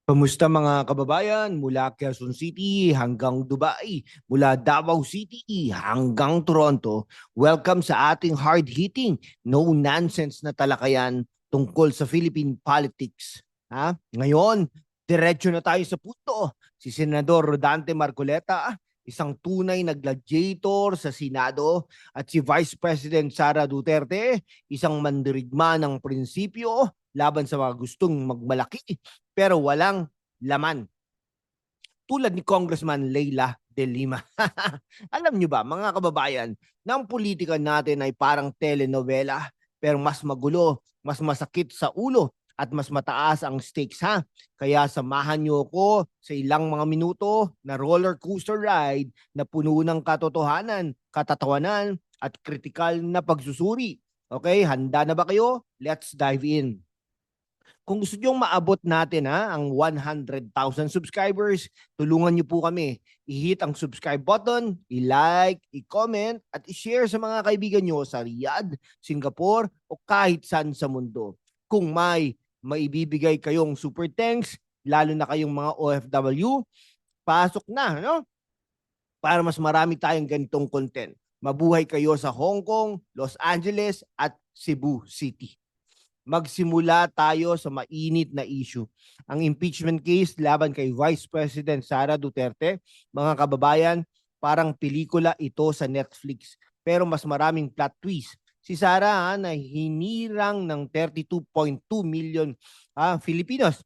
Kamusta mga kababayan mula Quezon City hanggang Dubai, mula Davao City hanggang Toronto? Welcome sa ating hard-hitting, no-nonsense na talakayan tungkol sa Philippine politics. Ha? Ngayon, diretso na tayo sa punto. Si Senador Rodante Marcoleta, isang tunay na gladiator sa Senado, at si Vice President Sara Duterte, isang mandirigma ng prinsipyo laban sa mga gustong magmalaki pero walang laman. Tulad ni Congressman Leila de Lima. Alam nyo ba, mga kababayan, na ang politika natin ay parang telenovela, pero mas magulo, mas masakit sa ulo, at mas mataas ang stakes, ha? Kaya samahan nyo ko sa ilang mga minuto na roller coaster ride na puno ng katotohanan, katatawanan, at kritikal na pagsusuri. Okay, handa na ba kayo? Let's dive in. Kung gusto nyo maabot natin ang 100,000 subscribers, tulungan nyo po kami. I-hit ang subscribe button, i-like, i-comment, at i-share sa mga kaibigan nyo sa Riyadh, Singapore, o kahit saan sa mundo. Kung may maibibigay kayong super thanks, lalo na kayong mga OFW, pasok na, no? Para mas marami tayong ganitong content. Mabuhay kayo sa Hong Kong, Los Angeles, at Cebu City. Magsimula tayo sa mainit na issue. Ang impeachment case laban kay Vice President Sara Duterte, mga kababayan, parang pelikula ito sa Netflix. Pero mas maraming plot twist. Si Sara na hinirang ng 32.2 million Filipinos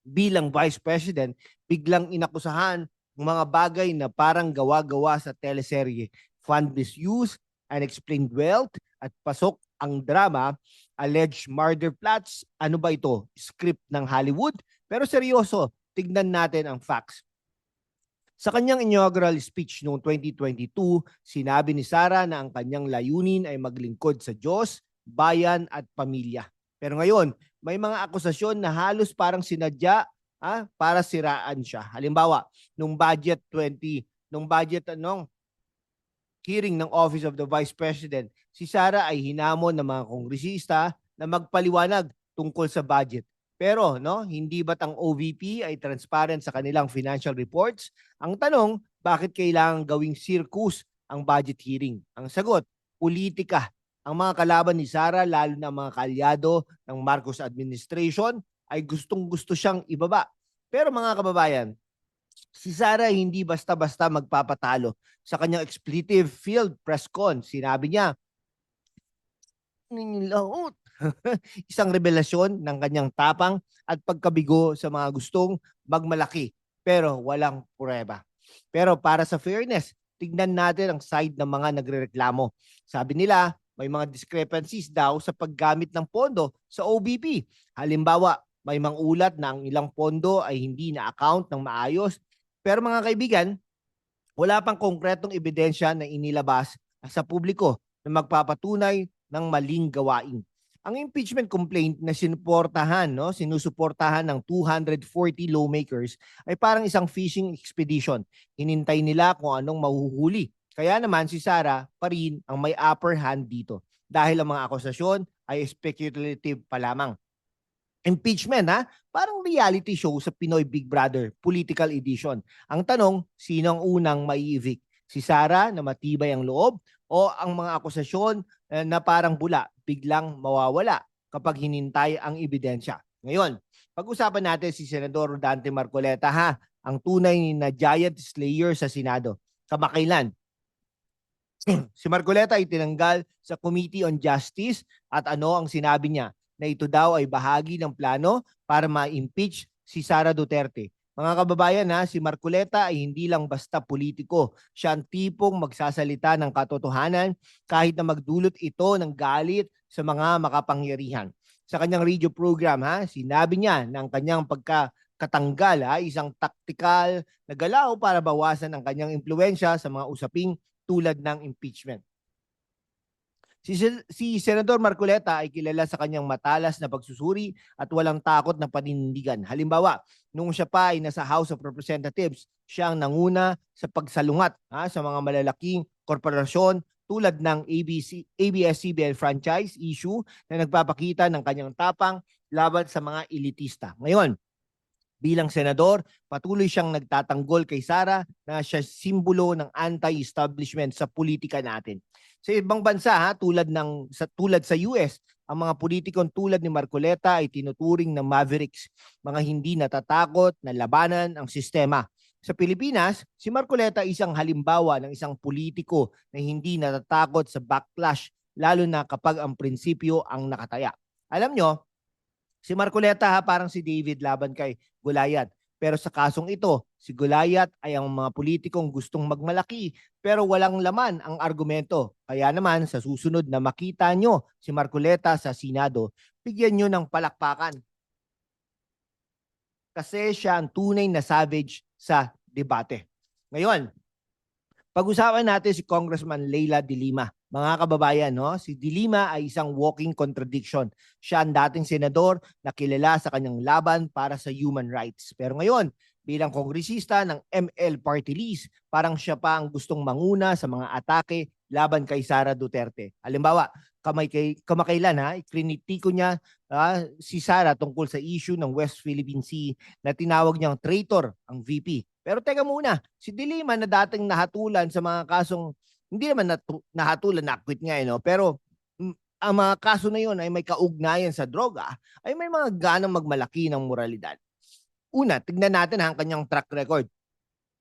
bilang Vice President, biglang inakusahan ng mga bagay na parang gawa-gawa sa teleserye. Fund misuse, unexplained wealth, at pasok ang drama, alleged murder plots. Ano ba ito? Script ng Hollywood? Pero seryoso, tignan natin ang facts. Sa kanyang inaugural speech noong 2022, sinabi ni Sara na ang kanyang layunin ay maglingkod sa Diyos, bayan at pamilya. Pero ngayon, may mga akusasyon na halos parang sinadya para siraan siya. Halimbawa, nung budget hearing ng Office of the Vice President, si Sara ay hinamon ng mga kongresista na magpaliwanag tungkol sa budget. Pero hindi ba't ang OVP ay transparent sa kanilang financial reports? Ang tanong, bakit kailangan gawing circus ang budget hearing? Ang sagot, politika. Ang mga kalaban ni Sara, lalo na mga kalyado ng Marcos administration, ay gustong-gusto siyang ibaba. Pero mga kababayan, si Sara hindi basta-basta magpapatalo. Sa kanyang expletive field press con, sinabi niya, laot. Isang revelasyon ng kanyang tapang at pagkabigo sa mga gustong magmalaki pero walang pruweba. Pero para sa fairness, tignan natin ang side ng mga nagrereklamo. Sabi nila, may mga discrepancies daw sa paggamit ng pondo sa OBP. Halimbawa, may mga ulat na ang ilang pondo ay hindi na-account ng maayos. Pero mga kaibigan, wala pang konkretong ebidensya na inilabas sa publiko na magpapatunay ng maling gawain. Ang impeachment complaint na sinusuportahan ng 240 lawmakers ay parang isang fishing expedition. Hinintay nila kung anong mahuhuli. Kaya naman si Sara pa rin ang may upper hand dito dahil ang mga akusasyon ay speculative pa lamang. Impeachment, parang reality show sa Pinoy Big Brother political edition. Ang tanong, sino ang unang mai-evict? Si Sara na matibay ang loob o ang mga akusasyon na parang bula biglang mawawala kapag hinintay ang ebidensya? Ngayon, pag-usapan natin si Senador Dante Marcoleta, ang tunay na giant slayer sa Senado. Kamakailan, si Marcoleta ay tinanggal sa Committee on Justice at ano ang sinabi niya? Na ito daw ay bahagi ng plano para ma-impeach si Sara Duterte. Mga kababayan, si Marcoleta ay hindi lang basta politiko. Siya ang tipong magsasalita ng katotohanan kahit na magdulot ito ng galit sa mga makapangyarihan. Sa kanyang radio program, sinabi niya na ang kanyang pagkakatanggal isang taktikal na galaw para bawasan ang kanyang impluensya sa mga usaping tulad ng impeachment. Si Senador Marcoleta ay kilala sa kanyang matalas na pagsusuri at walang takot na paninindigan. Halimbawa, nung siya pa ay nasa House of Representatives, siya ang nanguna sa pagsalungat sa mga malalaking korporasyon tulad ng ABS-CBN franchise issue na nagpapakita ng kanyang tapang laban sa mga elitista. Ngayon, Bilang senador, patuloy siyang nagtatanggol kay Sara na siya simbolo ng anti-establishment sa politika natin. Sa ibang bansa, tulad sa US, ang mga politikong tulad ni Marcoleta ay tinuturing na mavericks, mga hindi natatakot na labanan ang sistema. Sa Pilipinas, si Marcoleta ay isang halimbawa ng isang politiko na hindi natatakot sa backlash, lalo na kapag ang prinsipyo ang nakataya. Alam nyo, si Marcoleta parang si David laban kay Goliath. Pero sa kasong ito, si Goliath ay ang mga politikong gustong magmalaki pero walang laman ang argumento. Kaya naman sa susunod na makita nyo si Marcoleta sa Senado, bigyan nyo ng palakpakan. Kasi siya ang tunay na savage sa debate. Ngayon, pag-usapan natin si Congressman Leila de Lima. Mga kababayan, no? Si de Lima ay isang walking contradiction. Siya ang dating senador na kilala sa kanyang laban para sa human rights. Pero ngayon, bilang kongresista ng ML Party List, parang siya pa ang gustong manguna sa mga atake laban kay Sara Duterte. Halimbawa, kamakailan ikrinitiko niya si Sara tungkol sa issue ng West Philippine Sea na tinawag niyang traitor ang VP. Pero teka muna, si de Lima na dating nahatulan sa mga kasong, hindi naman nahatulan, na-acquit nga, pero ang mga kaso na yun ay may kaugnayan sa droga, ay may mga ganang magmalaki ng moralidad. Una, tignan natin ang kanyang track record.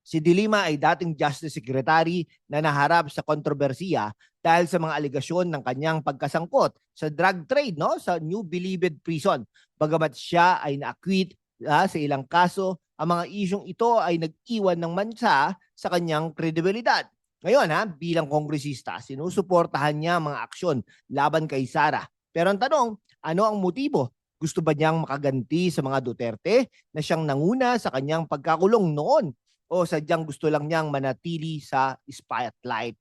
Si de Lima ay dating Justice Secretary na naharap sa kontrobersiya dahil sa mga aligasyon ng kanyang pagkasangkot sa drug trade sa New Bilibid Prison. Bagamat siya ay na-acquit sa ilang kaso, ang mga isyong ito ay nag-iwan ng mansa sa kanyang kredibilidad. Ngayon bilang kongresista, sinusuportahan niya mga aksyon laban kay Sara. Pero ang tanong, ano ang motibo? Gusto ba niyang makaganti sa mga Duterte na siyang nanguna sa kanyang pagkakulong noon? O sadyang gusto lang niyang manatili sa spotlight?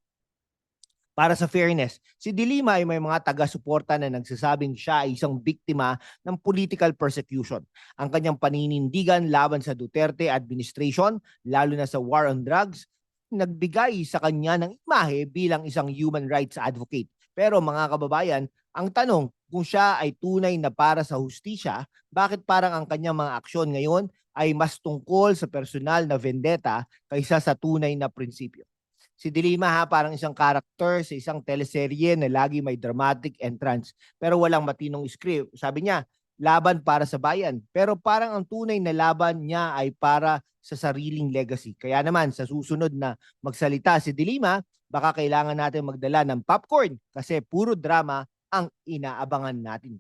Para sa fairness, si de Lima ay may mga taga-suporta na nagsasabing siya ay isang biktima ng political persecution. Ang kanyang paninindigan laban sa Duterte administration, lalo na sa war on drugs, nagbigay sa kanya ng imahe bilang isang human rights advocate. Pero mga kababayan, ang tanong, kung siya ay tunay na para sa hustisya, bakit parang ang kanyang mga aksyon ngayon ay mas tungkol sa personal na vendetta kaysa sa tunay na prinsipyo? Si de Lima parang isang character sa isang teleserye na lagi may dramatic entrance pero walang matinong script. Sabi niya, laban para sa bayan. Pero parang ang tunay na laban niya ay para sa sariling legacy. Kaya naman sa susunod na magsalita si de Lima, baka kailangan natin magdala ng popcorn kasi puro drama ang inaabangan natin.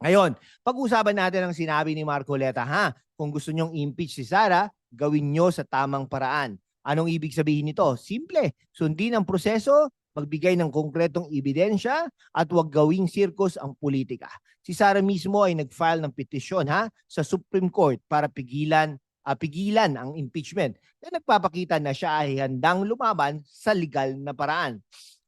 Ngayon, pag-usapan natin ang sinabi ni Marcoleta Kung gusto nyong impeach si Sara, gawin nyo sa tamang paraan. Anong ibig sabihin nito? Simple, sundin ang proseso, magbigay ng konkretong ebidensya at huwag gawing sirkus ang politika. Si Sara mismo ay nag-file ng petisyon sa Supreme Court para pigilan ang impeachment na nagpapakita na siya ay handang lumaban sa legal na paraan.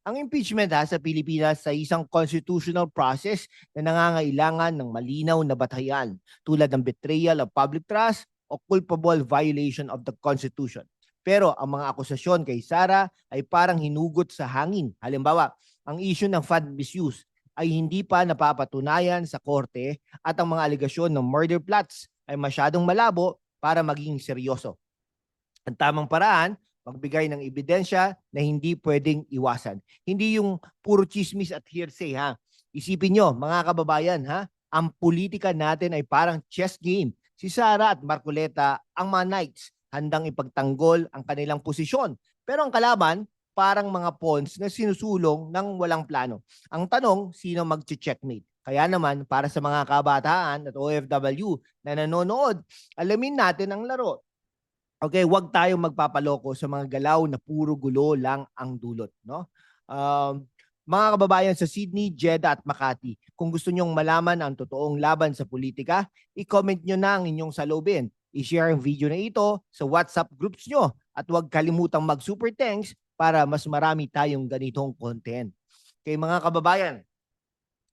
Ang impeachment sa Pilipinas ay isang constitutional process na nangangailangan ng malinaw na batayan tulad ng betrayal of public trust o culpable violation of the Constitution. Pero ang mga akusasyon kay Sara ay parang hinugot sa hangin. Halimbawa, ang issue ng fund misuse ay hindi pa napapatunayan sa korte at ang mga aligasyon ng murder plots ay masyadong malabo para maging seryoso. Ang tamang paraan, magbigay ng ebidensya na hindi pwedeng iwasan. Hindi yung puro chismis at hearsay Isipin nyo, mga kababayan ang politika natin ay parang chess game. Si Sara at Marcoleta ang mga knights, handang ipagtanggol ang kanilang posisyon. Pero ang kalaban, parang mga pawns na sinusulong ng walang plano. Ang tanong, sino mag-checkmate? Kaya naman, para sa mga kabataan at OFW na nanonood, alamin natin ang laro. Okay, huwag tayong magpapaloko sa mga galaw na puro gulo lang ang dulot. Mga kababayan sa Sydney, Jeddah at Makati, kung gusto nyong malaman ang totoong laban sa politika, i-comment nyo na ang inyong saloobin. I-share ang video na ito sa WhatsApp groups nyo at huwag kalimutang mag-super thanks para mas marami tayong ganitong content. Kay mga kababayan,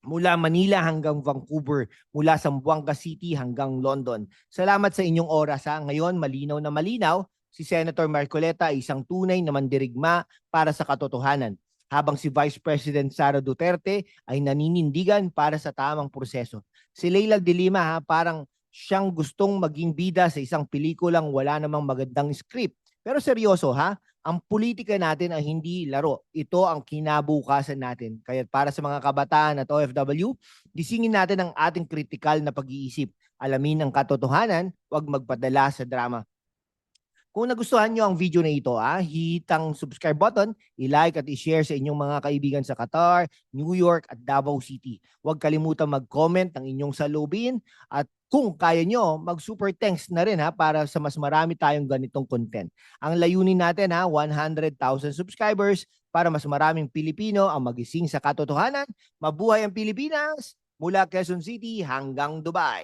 mula Manila hanggang Vancouver, mula Zamboanga City hanggang London. Salamat sa inyong oras Ngayon, malinaw na malinaw, si Senator Marcoleta ay isang tunay na mandirigma para sa katotohanan, habang si Vice President Sara Duterte ay naninindigan para sa tamang proseso. Si Leila de Lima parang siyang gustong maging bida sa isang pelikulang wala namang magandang script. Pero seryoso ha, ang politika natin ay hindi laro. Ito ang kinabukasan natin. Kaya para sa mga kabataan at OFW, gisingin natin ang ating kritikal na pag-iisip. Alamin ang katotohanan, huwag magpadala sa drama. Kung nagustuhan nyo ang video na ito, hit ang subscribe button, i-like at i-share sa inyong mga kaibigan sa Qatar, New York at Davao City. Huwag kalimutan mag-comment ng inyong salubin at kung kaya nyo, mag-super thanks na rin para sa mas marami tayong ganitong content. Ang layunin natin 100,000 subscribers para mas maraming Pilipino ang magising sa katotohanan. Mabuhay ang Pilipinas mula Quezon City hanggang Dubai.